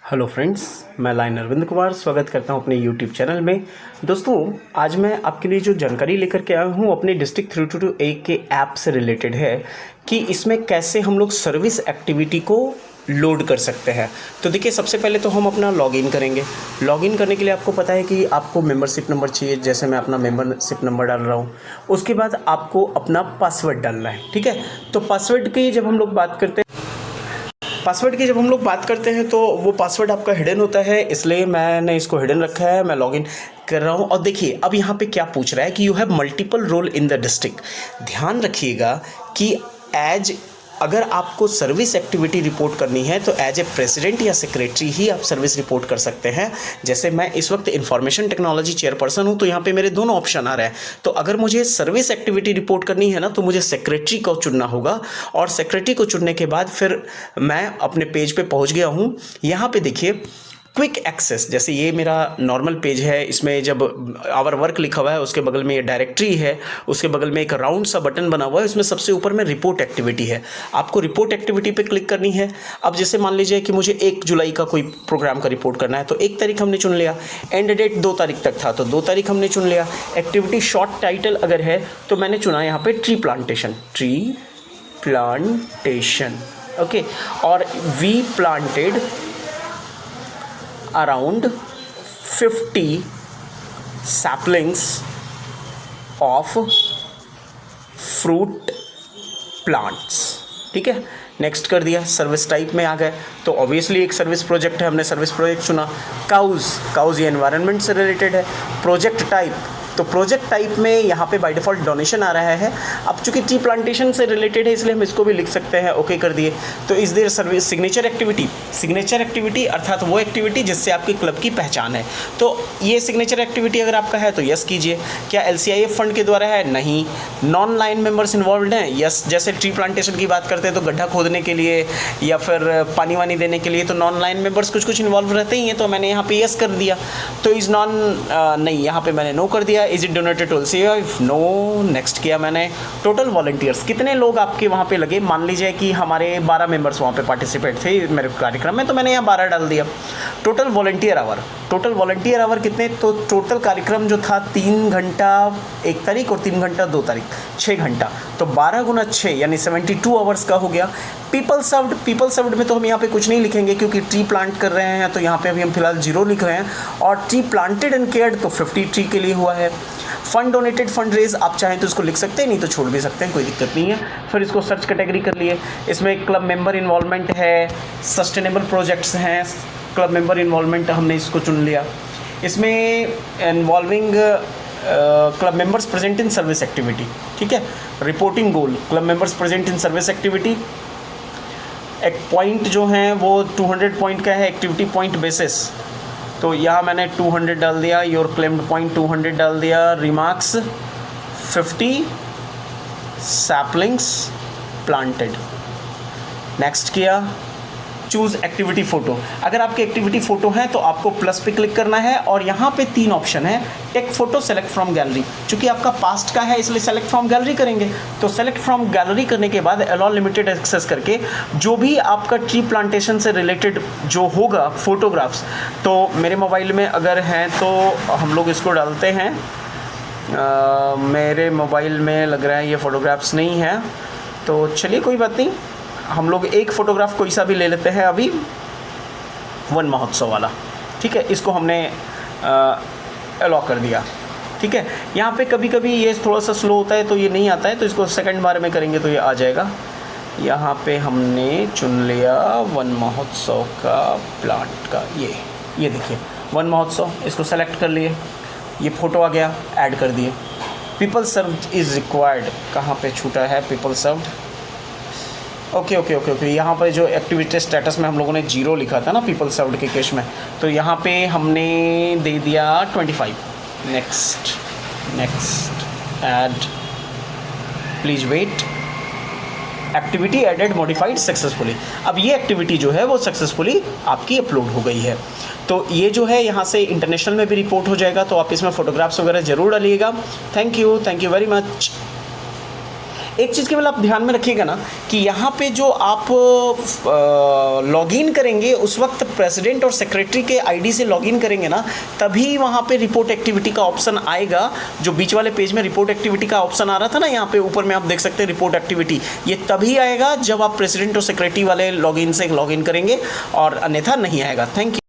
Hello friends, मैं line Arvind Kumar स्वागत करता हूं अपने यूट्यूब चैनल में। दोस्तों, आज मैं आपके लिए जो जानकारी लेकर के आया हूं अपने डिस्ट्रिक्ट 322A के ऐप से रिलेटेड है कि इसमें कैसे हम लोग सर्विस एक्टिविटी को लोड कर सकते हैं। तो देखिए, सबसे पहले तो हम अपना लॉगिन करेंगे। लॉगिन करने के लिए आपको पता है कि आपको मेंबरशिप नंबर चाहिए। जैसे मैं अपना मेंबरशिप नंबर डाल रहा हूँ, उसके बाद आपको अपना पासवर्ड डालना है। ठीक है, तो पासवर्ड की जब हम लोग बात करते हैं तो वो पासवर्ड आपका हिडन होता है, इसलिए मैंने इसको हिडन रखा है। मैं लॉगिन कर रहा हूँ और देखिए अब यहाँ पे क्या पूछ रहा है कि you have multiple role in the district. ध्यान रखिएगा कि अगर आपको सर्विस एक्टिविटी रिपोर्ट करनी है तो एज ए प्रेसिडेंट या सेक्रेटरी ही आप सर्विस रिपोर्ट कर सकते हैं। जैसे मैं इस वक्त इंफॉर्मेशन टेक्नोलॉजी चेयरपर्सन हूं, तो यहाँ पे मेरे दोनों ऑप्शन आ रहे हैं। तो अगर मुझे सर्विस एक्टिविटी रिपोर्ट करनी है ना, तो मुझे सेक्रेटरी को चुनना होगा और सेक्रेटरी को चुनने के बाद फिर मैं अपने पेज पे पहुँच गया हूँ। यहाँ पे देखिए क्विक एक्सेस, जैसे ये मेरा नॉर्मल पेज है। इसमें जब आवर वर्क लिखा हुआ है, उसके बगल में ये डायरेक्टरी है, उसके बगल में एक राउंड सा बटन बना हुआ है, उसमें सबसे ऊपर में रिपोर्ट एक्टिविटी है। आपको रिपोर्ट एक्टिविटी पे क्लिक करनी है। अब जैसे मान लीजिए कि मुझे 1 जुलाई का कोई प्रोग्राम का रिपोर्ट करना है, तो 1 तारीख हमने चुन लिया। एंड डेट 2 तारीख तक था, तो 2 तारीख हमने चुन लिया। एक्टिविटी शॉर्ट टाइटल अगर है तो मैंने चुना यहाँ पे ट्री प्लांटेशन। ओके, और we planted around 50 saplings of fruit plants। ठीक है, नेक्स्ट कर दिया। सर्विस टाइप में आ गए तो ऑब्वियसली एक सर्विस प्रोजेक्ट है, हमने सर्विस प्रोजेक्ट चुना। काउज ये एनवायरनमेंट से रिलेटेड है। प्रोजेक्ट टाइप, तो प्रोजेक्ट टाइप में यहाँ पे बाय डिफ़ॉल्ट डोनेशन आ रहा है। अब चूंकि ट्री प्लांटेशन से रिलेटेड है इसलिए हम इसको भी लिख सकते हैं। ओके कर दिए। तो इस देर सर्विस सिग्नेचर एक्टिविटी अर्थात वो एक्टिविटी जिससे आपके क्लब की पहचान है। तो ये सिग्नेचर एक्टिविटी अगर आपका है तो यस कीजिए। क्या LCIF फंड के द्वारा है? नहीं। नॉन लाइन मेंबर्स इन्वॉल्व हैं? यस। जैसे ट्री प्लांटेशन की बात करते हैं तो गड्ढा खोदने के लिए या फिर पानी वानी देने के लिए तो नॉन लाइन मेंबर्स कुछ इन्वॉल्व रहते ही हैं, तो मैंने यहाँ पे यस कर दिया। तो इज़ नॉन नहीं, यहाँ पे मैंने नो कर दिया। Is it donated to LCIF? No. Next किया मैंने। टोटल वॉलंटियर्स, कितने लोग आपके वहाँ पे लगे? मान लीजिए कि हमारे 12 मेंबर्स वहाँ पे पार्टिसिपेट थे मेरे कार्यक्रम में, तो मैंने यहाँ 12 डाल दिया। टोटल वॉलंटियर आवर कितने? तो टोटल कार्यक्रम जो था 3 घंटा 1 तारीख और 3 घंटा 2 तारीख, 6 घंटा। तो 12 गुना 6 यानी 72 आवर्स का हो गया। पीपल सर्व्ड में तो हम यहाँ पे कुछ नहीं लिखेंगे क्योंकि ट्री प्लांट कर रहे हैं, तो यहाँ पे अभी हम फिलहाल 0 लिख रहे हैं। और ट्री प्लांटेड एंड केयर्ड तो 50 ट्री के लिए हुआ है। फंड डोनेटेड, फंड रेज आप चाहें तो इसको लिख सकते हैं, नहीं तो छोड़ भी सकते हैं, कोई दिक्कत नहीं है। फिर इसको सर्च कैटेगरी कर लिए। इसमें क्लब मेंबर इन्वॉल्वमेंट है, सस्टेनेबल प्रोजेक्ट्स हैं, क्लब मेंबर इन्वॉल्वमेंट हमने इसको चुन लिया। इसमें involving club members present in service activity. ठीक है, reporting goal club members present in service activity. एक पॉइंट जो हैं वो 200 पॉइंट का है, एक्टिविटी पॉइंट बेसिस। तो यहाँ मैंने 200 डाल दिया। योर क्लेम्ड पॉइंट 200 डाल दिया। Remarks 50 saplings planted. नेक्स्ट किया। Choose activity photo. अगर आपके एक्टिविटी फ़ोटो हैं तो आपको प्लस पे क्लिक करना है और यहाँ पे 3 ऑप्शन है। Take photo, select from gallery. चूँकि आपका पास्ट का है इसलिए सेलेक्ट फ्रॉम गैलरी करेंगे। तो सेलेक्ट फ्रॉम गैलरी करने के बाद अलाउ लिमिटेड एक्सेस करके जो भी आपका ट्री प्लांटेशन से रिलेटेड जो होगा फ़ोटोग्राफ्स, तो मेरे मोबाइल में अगर हैं तो हम लोग इसको डालते हैं। मेरे मोबाइल में लग रहा है ये फ़ोटोग्राफ्स नहीं है, तो चलिए कोई बात नहीं, हम लोग एक फ़ोटोग्राफ कोई सा भी ले लेते हैं अभी, वन महोत्सव वाला। ठीक है, इसको हमने अलाउ कर दिया। ठीक है, यहाँ पे कभी कभी ये थोड़ा सा स्लो होता है तो ये नहीं आता है, तो इसको सेकंड बार में करेंगे तो ये आ जाएगा। यहाँ पे हमने चुन लिया वन महोत्सव का प्लांट का, ये देखिए वन महोत्सव, इसको सेलेक्ट कर लिए। ये फ़ोटो आ गया, ऐड कर दिए। पीपल सर्व्ड इज़ रिक्वायर्ड, कहाँ पे छूटा है पीपल सर्व्ड? ओके। यहाँ पर जो एक्टिविटी स्टेटस में हम लोगों ने 0 लिखा था ना पीपल सर्व्ड के केस में, तो यहाँ पे हमने दे दिया 25। Next add, please wait. Activity added modified successfully. अब ये एक्टिविटी जो है वो सक्सेसफुली आपकी अपलोड हो गई है। तो ये जो है यहाँ से इंटरनेशनल में भी रिपोर्ट हो जाएगा, तो आप इसमें फ़ोटोग्राफ्स वगैरह ज़रूर डालिएगा। Thank you very much. एक चीज़ केवल आप ध्यान में रखिएगा ना कि यहाँ पे जो आप लॉगिन करेंगे उस वक्त प्रेसिडेंट और सेक्रेटरी के आईडी से लॉगिन करेंगे ना, तभी वहाँ पे रिपोर्ट एक्टिविटी का ऑप्शन आएगा। जो बीच वाले पेज में रिपोर्ट एक्टिविटी का ऑप्शन आ रहा था ना, यहाँ पे ऊपर में आप देख सकते हैं रिपोर्ट एक्टिविटी, ये तभी आएगा जब आप प्रेसिडेंट और सेक्रेटरी वाले लॉगिन से लॉगिन करेंगे, और अन्यथा नहीं आएगा। Thank you.